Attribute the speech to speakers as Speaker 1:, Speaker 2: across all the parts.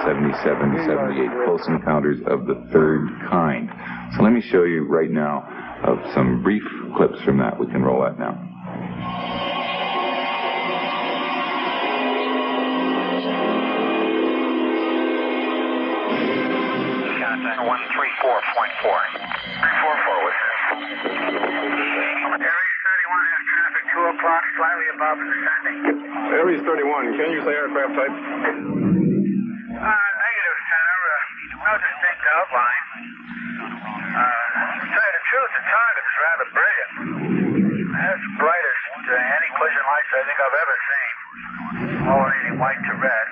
Speaker 1: 77, 78, Close Encounters of the Third Kind. So let me show you right now of some brief clips from that. We can roll that now.
Speaker 2: Contact 134.4. 44 with this. Aries 31 has traffic 2 o'clock, slightly above descending.
Speaker 3: Aries 31, can you say aircraft type?
Speaker 2: Negative, Center. No distinct outline. To tell you the truth, the target is rather brilliant. That's the brightest any collision lights I think I've ever seen. Alternating white to red.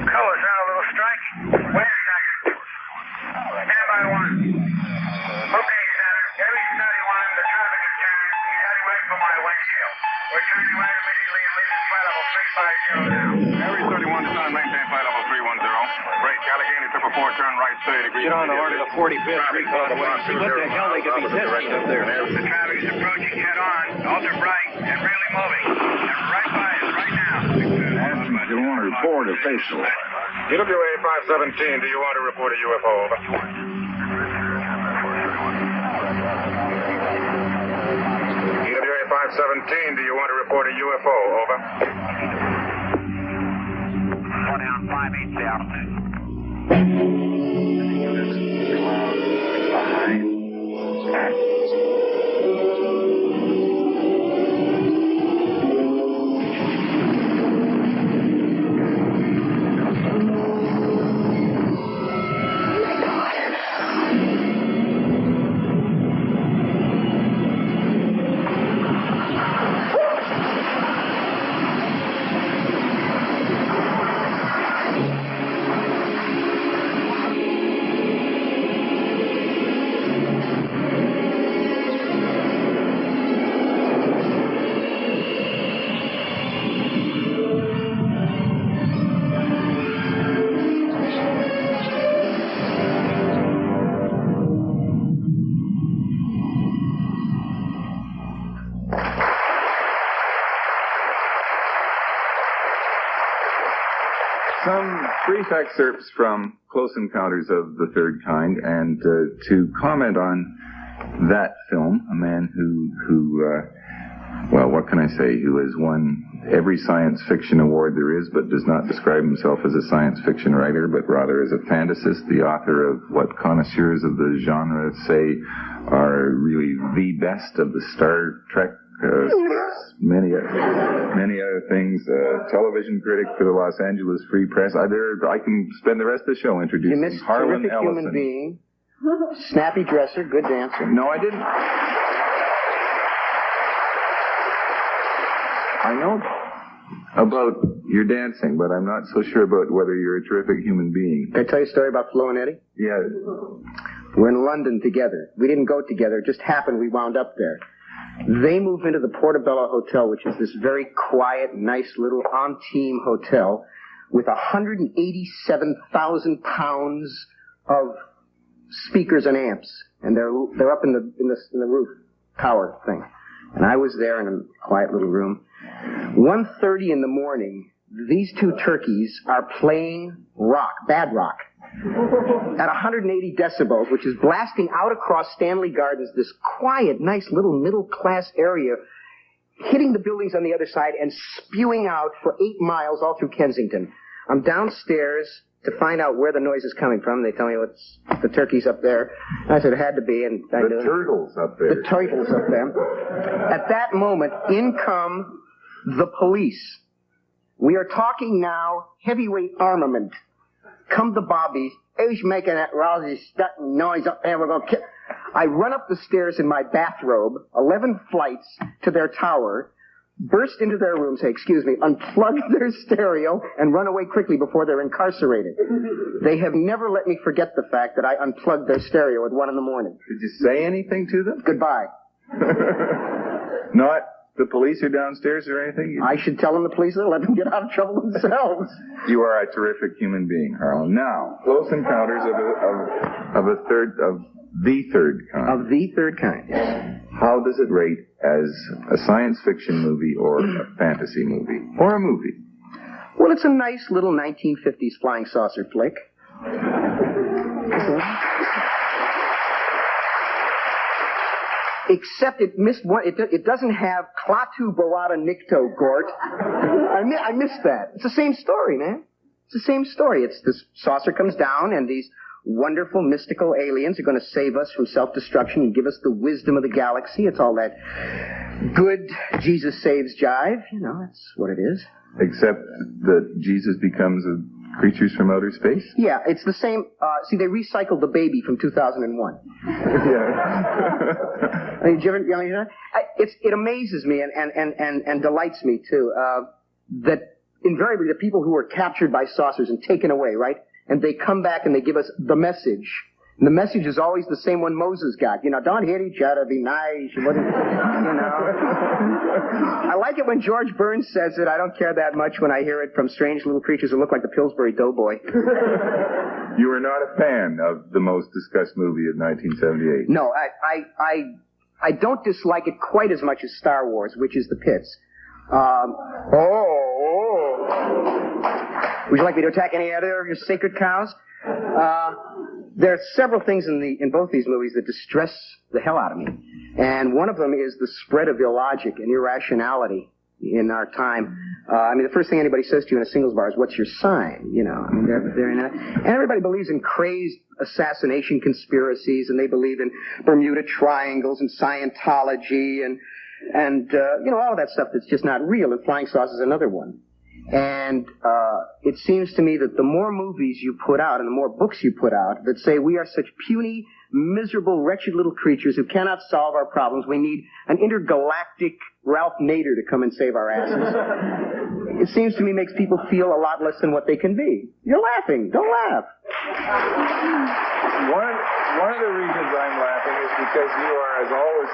Speaker 2: Colors are a little striking. Wait a second. Stand by one. Okay, Center. Aries 31, the traffic is turned. He's heading right for my windshield. We're turning right immediately and leaving flight level 350 now.
Speaker 3: Aries 31, descend, maintain flight level 310. Break, Allegheny, 444, turn right 30 degrees.
Speaker 4: Get on the order to the 45th recon way. See what the hell they could be testing up there.
Speaker 2: The traffic is approaching head on, ultra bright, and really moving. And right by us right now.
Speaker 3: Do you want to report a facial? EWA 517, do you want to report a UFO? Over. EWA 517, do you want to report a UFO? Over.
Speaker 2: 4 down, 5-8 to altitude.
Speaker 1: Some brief excerpts from Close Encounters of the Third Kind, and to comment on that film, a man who well, what can I say, who has won every science fiction award there is, but does not describe himself as a science fiction writer, but rather as a fantasist, the author of what connoisseurs of the genre say are really the best of the Star Trek, many other things, television critic for the Los Angeles Free Press. I can spend the rest of the show introducing Harlan,
Speaker 4: terrific
Speaker 1: Ellison.
Speaker 4: human being, snappy dresser, good dancer.
Speaker 1: No, I didn't. I know about your dancing, but I'm not so sure about whether you're a terrific human being.
Speaker 4: Can I tell you a story about Flo and Eddie?
Speaker 1: Yeah.
Speaker 4: We're in London together. We didn't go together. It just happened we wound up there. They moved into the Portobello Hotel, which is this very quiet, nice little on-team hotel with 187,000 pounds of speakers and amps, and they're up in the roof tower thing. And I was there in a quiet little room. 1:30 in the morning, these two turkeys are playing rock, bad rock, at 180 decibels, which is blasting out across Stanley Gardens, this quiet, nice little middle-class area, hitting the buildings on the other side and spewing out for 8 miles all through Kensington. I'm downstairs to find out where the noise is coming from. They tell me it's the turkeys up there. I said it had to be, and I knew.
Speaker 1: The turtles up there.
Speaker 4: The turtles up there. At that moment, in come the police. We are talking now heavyweight armament. Come the bobbies. Who's making that lousy stuck noise up there? We're going to kill. I run up the stairs in my bathrobe, 11 flights to their tower, burst into their room, say, excuse me, unplug their stereo, and run away quickly before they're incarcerated. They have never let me forget the fact that I unplugged their stereo at 1 in the morning.
Speaker 1: Did you say anything to them?
Speaker 4: Goodbye.
Speaker 1: Not the police are downstairs or anything?
Speaker 4: I should tell them the police will let them get out of trouble themselves.
Speaker 1: You are a terrific human being, Harlan. Now, Close Encounters of the Third Kind.
Speaker 4: Of the third kind.
Speaker 1: How does it rate as a science fiction movie or a fantasy movie? Or a movie?
Speaker 4: Well, it's a nice little 1950s flying saucer flick. Except it missed one. It doesn't have Klaatu Barada Nikto Gort. I missed that. It's the same story, man. It's the same story. It's this saucer comes down and these wonderful mystical aliens are going to save us from self-destruction and give us the wisdom of the galaxy. It's all that good Jesus saves jive. You know, that's what it is.
Speaker 1: Except that Jesus becomes creatures from outer space?
Speaker 4: Yeah, it's the same. See, they recycled the baby from 2001.
Speaker 1: Yeah.
Speaker 4: Did you ever, it amazes me and delights me, too, that invariably the people who are captured by saucers and taken away, right? And they come back and they give us the message. And the message is always the same one Moses got. You know, don't hit each other, be nice. You know. I like it when George Burns says it. I don't care that much when I hear it from strange little creatures who look like the Pillsbury Doughboy.
Speaker 1: You are not a fan of the most discussed movie of 1978.
Speaker 4: No, I don't dislike it quite as much as Star Wars, which is the pits. Would you like me to attack any other of your sacred cows? There are several things in both these movies that distress the hell out of me. And one of them is the spread of illogic and irrationality in our time. I mean, the first thing anybody says to you in a singles bar is, what's your sign? You know, I mean, they're in that. And everybody believes in crazed assassination conspiracies, and they believe in Bermuda Triangles and Scientology and you know, all of that stuff that's just not real, and flying saucers is another one. And it seems to me that the more movies you put out and the more books you put out that say we are such puny, miserable, wretched little creatures who cannot solve our problems, we need an intergalactic Ralph Nader to come and save our asses. It seems to me makes people feel a lot less than what they can be. You're laughing. Don't laugh.
Speaker 1: One of the reasons I'm laughing is because you are, as always,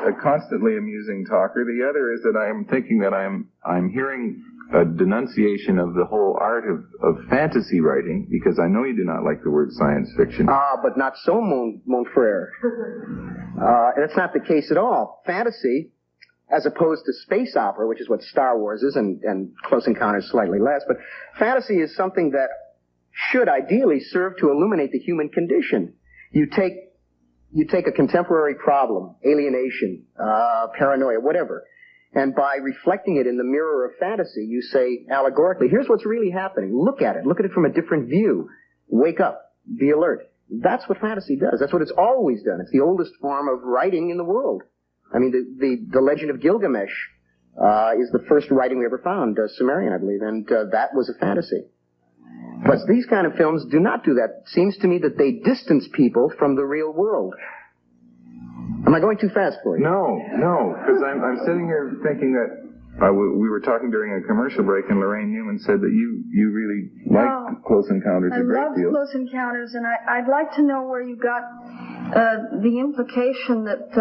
Speaker 1: a constantly amusing talker. The other is that I'm thinking that I'm hearing a denunciation of the whole art of fantasy writing, because I know you do not like the word science fiction.
Speaker 4: But not so, mon frere. That's not the case at all. Fantasy, as opposed to space opera, which is what Star Wars is, and Close Encounters slightly less, but fantasy is something that should ideally serve to illuminate the human condition. You take a contemporary problem, alienation, paranoia, whatever, and by reflecting it in the mirror of fantasy, you say allegorically, here's what's really happening. Look at it. Look at it from a different view. Wake up. Be alert. That's what fantasy does. That's what it's always done. It's the oldest form of writing in the world. I mean, the Legend of Gilgamesh is the first writing we ever found, Sumerian, I believe, and that was a fantasy. But these kind of films do not do that. It seems to me that they distance people from the real world. Am I going too fast for you?
Speaker 1: No, because I'm sitting here thinking that we were talking during a commercial break, and Lorraine Newman said that you really like Close Encounters a great deal.
Speaker 5: I love Close Encounters, and I'd like to know where you got the implication that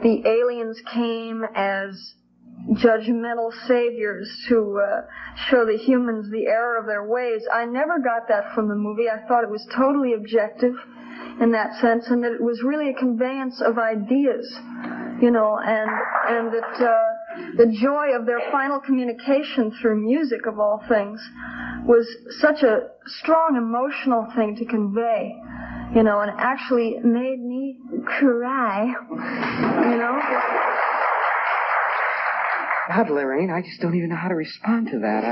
Speaker 5: the aliens came as judgmental saviors to show the humans the error of their ways. I never got that from the movie. I thought it was totally objective in that sense, and that it was really a conveyance of ideas, you know, and that the joy of their final communication through music, of all things, was such a strong emotional thing to convey, you know, and actually made me cry, you know.
Speaker 4: God, Lorraine, I just don't even know how to respond to that.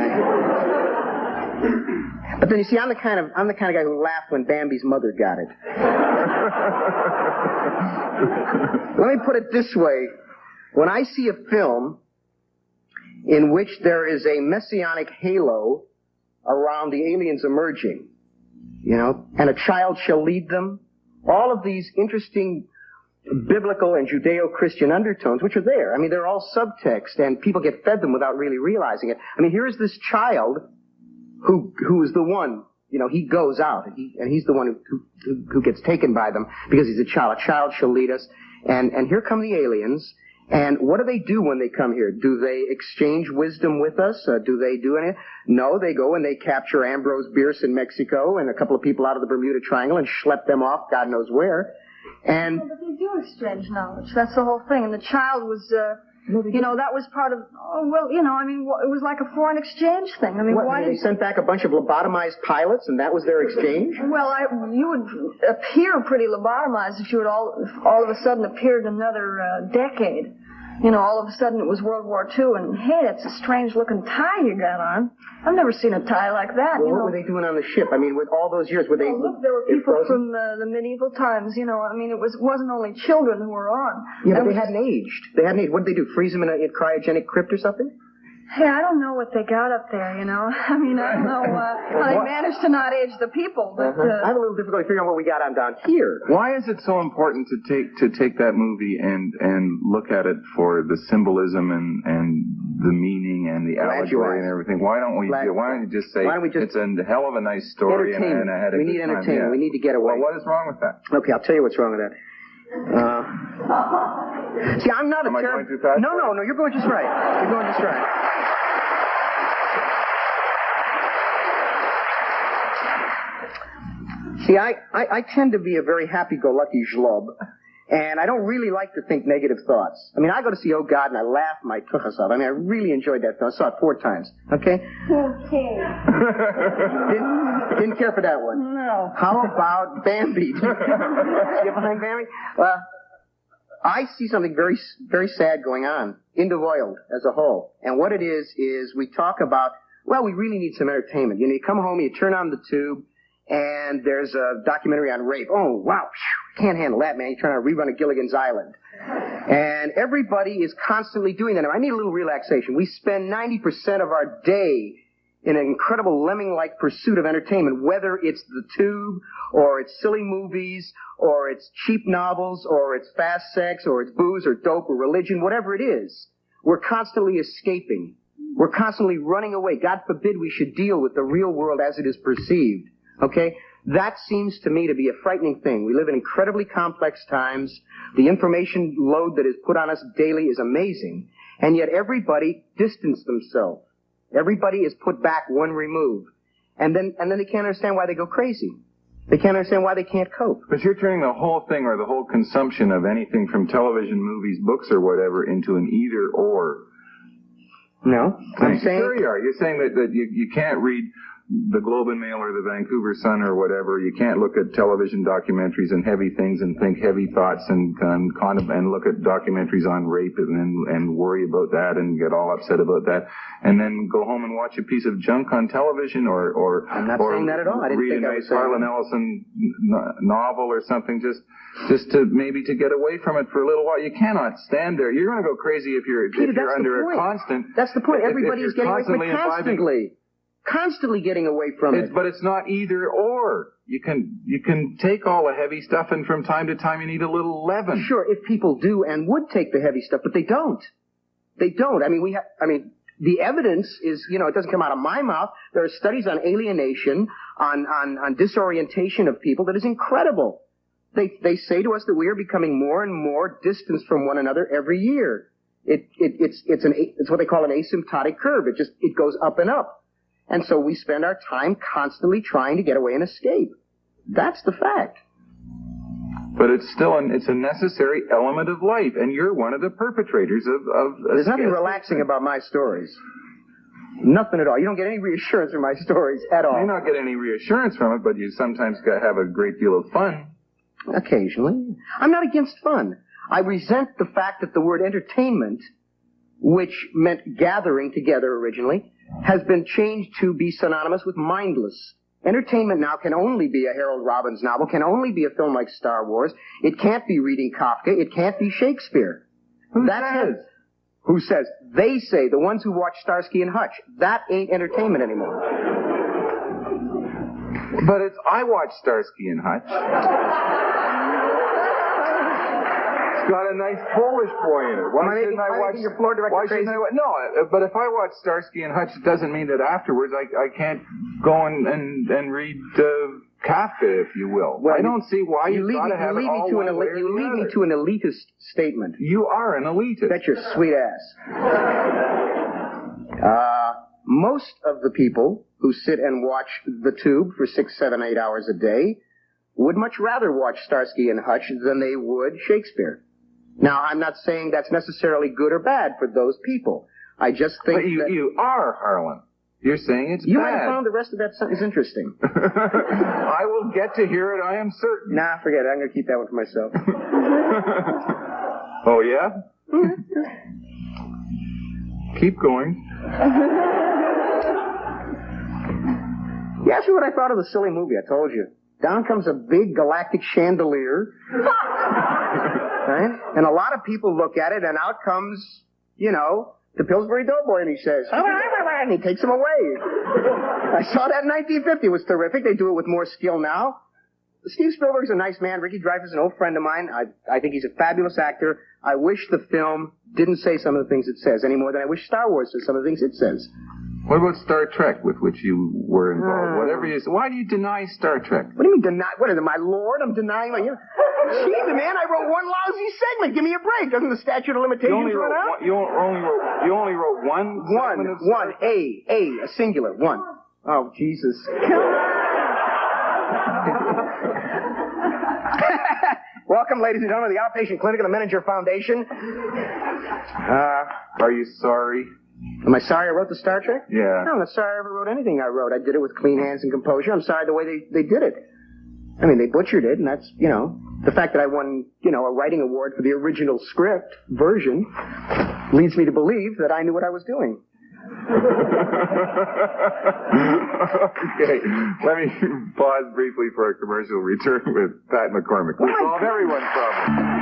Speaker 4: But then you see, I'm the kind of guy who laughed when Bambi's mother got it. Let me put it this way: when I see a film in which there is a messianic halo around the aliens emerging, you know, and a child shall lead them, all of these interesting biblical and Judeo-Christian undertones, which are there. I mean, they're all subtext, and people get fed them without really realizing it. I mean, here is this child who is the one, you know, he goes out, and he's the one who gets taken by them because he's a child. A child shall lead us. And here come the aliens. And what do they do when they come here? Do they exchange wisdom with us? Do they do anything? No, they go and they capture Ambrose Bierce in Mexico and a couple of people out of the Bermuda Triangle and schlep them off God knows where. And
Speaker 5: but they do exchange knowledge. That's the whole thing. And the child was You know, that was part of, it was like a foreign exchange thing. I mean, why
Speaker 4: they sent back a bunch of lobotomized pilots and that was their exchange?
Speaker 5: Well, you would appear pretty lobotomized if you would all of a sudden appeared another decade. You know, all of a sudden it was World War II, and hey, that's a strange-looking tie you got on. I've never seen a tie like that.
Speaker 4: Well, what were they doing on the ship? I mean, with all those years, were they?
Speaker 5: Oh, look, there were people from the medieval times. You know, I mean, it wasn't only children who were on.
Speaker 4: Yeah, but they hadn't aged. They hadn't aged. What did they do? Freeze them in a cryogenic crypt or something?
Speaker 5: Hey, I don't know what they got up there, you know. I mean, I don't know how they managed to not age the people. But,
Speaker 4: I have a little difficulty figuring out what we got on down here.
Speaker 1: Why is it so important to take that movie and look at it for the symbolism and the meaning and the allegory and everything? Why don't you just say it's a hell of a nice story and I had a good time?
Speaker 4: We need entertainment. Yeah. We need to get away.
Speaker 1: Well, what is wrong with that?
Speaker 4: Okay, I'll tell you what's wrong with that. See, I'm not
Speaker 1: Am I going too fast?
Speaker 4: No, you're going just right. You're going just right. See, I tend to be a very happy-go-lucky schlob, and I don't really like to think negative thoughts. I mean, I go to see Oh God, and I laugh my tuchus off. I mean, I really enjoyed that film. I saw it 4 times. Okay?
Speaker 5: Okay.
Speaker 4: Didn't care for that one.
Speaker 5: No.
Speaker 4: How about Bambi? Did you get behind Bambi? I see something very, very sad going on in the world as a whole. And what it is we talk about, well, we really need some entertainment. You know, you come home, you turn on the tube, and there's a documentary on rape. Oh, wow, can't handle that, man. You turn on a rerun of Gilligan's Island. And everybody is constantly doing that. Now, I need a little relaxation. We spend 90% of our day in an incredible lemming-like pursuit of entertainment, whether it's the tube, or it's silly movies, or it's cheap novels, or it's fast sex, or it's booze, or dope, or religion, whatever it is. We're constantly escaping. We're constantly running away. God forbid we should deal with the real world as it is perceived. Okay? That seems to me to be a frightening thing. We live in incredibly complex times. The information load that is put on us daily is amazing. And yet everybody distanced themselves. Everybody is put back one remove. And then they can't understand why they go crazy. They can't understand why they can't cope.
Speaker 1: But you're turning the whole thing or the whole consumption of anything from television, movies, books, or whatever into an either-or.
Speaker 4: No. I'm saying...
Speaker 1: Sure you are. You're saying that you can't read the Globe and Mail or the Vancouver Sun or whatever. You can't look at television documentaries and heavy things and think heavy thoughts and look at documentaries on rape and worry about that and get all upset about that, and then go home and watch a piece of junk on television or
Speaker 4: I'm not saying that at all. I didn't
Speaker 1: read a nice Harlan Ellison novel or something just to maybe to get away from it for a little while. You cannot stand there. You're going to go crazy if you're under a constant.
Speaker 4: That's the point. Everybody is getting away constantly getting away from it.
Speaker 1: But it's not either or. You can take all the heavy stuff, and from time to time you need a little leaven.
Speaker 4: Sure, if people do and would take the heavy stuff, but they don't. They don't. I mean, the evidence is, it doesn't come out of my mouth. There are studies on alienation, on disorientation of people that is incredible. They say to us that we are becoming more and more distanced from one another every year. It's what they call an asymptotic curve. It goes up and up. And so we spend our time constantly trying to get away and escape. That's the fact.
Speaker 1: But it's still it's a necessary element of life, and you're one of the perpetrators of
Speaker 4: There's nothing relaxing about my stories. Nothing at all. You don't get any reassurance from my stories at all.
Speaker 1: You don't get any reassurance from it, but you sometimes have a great deal of fun.
Speaker 4: Occasionally. I'm not against fun. I resent the fact that the word entertainment, which meant gathering together originally, has been changed to be synonymous with mindless. Entertainment now can only be a Harold Robbins novel, can only be a film like Star Wars. It can't be reading Kafka. It can't be Shakespeare.
Speaker 1: Who says?
Speaker 4: Who says? They say, the ones who watch Starsky and Hutch. That ain't entertainment anymore.
Speaker 1: But I watch Starsky and Hutch. Got a nice Polish boy in it. Why shouldn't I watch
Speaker 4: your floor director crazy?
Speaker 1: No, but if I watch Starsky and Hutch, it doesn't mean that afterwards I can't go and read Kafka, if you will. Well, I don't see why you've got to have it all one way or the other.
Speaker 4: You lead me to an elitist statement.
Speaker 1: You are an elitist.
Speaker 4: That's your sweet ass. Most of the people who sit and watch the tube for 6, 7, 8 hours a day would much rather watch Starsky and Hutch than they would Shakespeare. Now, I'm not saying that's necessarily good or bad for those people. I just think
Speaker 1: But you are, Harlan. You're saying it's
Speaker 4: you
Speaker 1: bad.
Speaker 4: might have found the rest of that sentence interesting.
Speaker 1: I will get to hear it, I am certain.
Speaker 4: Nah, forget it. I'm going to keep that one for myself.
Speaker 1: Oh, yeah? Keep going.
Speaker 4: You asked me what I thought of the silly movie. I told you. Down comes a big galactic chandelier. Right? And a lot of people look at it, and out comes, the Pillsbury Doughboy, and he says, and he takes him away. I saw that in 1950. It was terrific. They do it with more skill now. Steve Spielberg's a nice man. Ricky Dreyfuss is an old friend of mine. I think he's a fabulous actor. I wish the film didn't say some of the things it says any more than I wish Star Wars said some of the things it says.
Speaker 1: What about Star Trek, with which you were involved? Whatever you say. Why do you deny Star Trek?
Speaker 4: What do you mean deny? What is it, my lord? I'm denying my... Jesus, man, I wrote one lousy segment. Give me a break. Doesn't the statute of limitations run out?
Speaker 1: You only wrote one segment of Star Trek?
Speaker 4: A singular, one. Oh, Jesus. Welcome, ladies and gentlemen, to the Outpatient Clinic of the Menninger Foundation.
Speaker 1: Are you sorry?
Speaker 4: Am I sorry I wrote the Star Trek?
Speaker 1: Yeah.
Speaker 4: No, I'm not sorry I ever wrote anything I wrote. I did it with clean hands and composure. I'm sorry the way they did it. I mean, they butchered it, and that's, the fact that I won, a writing award for the original script version leads me to believe that I knew what I was doing.
Speaker 1: Okay, let me pause briefly for a commercial return with Pat McCormick. We solve everyone's problem.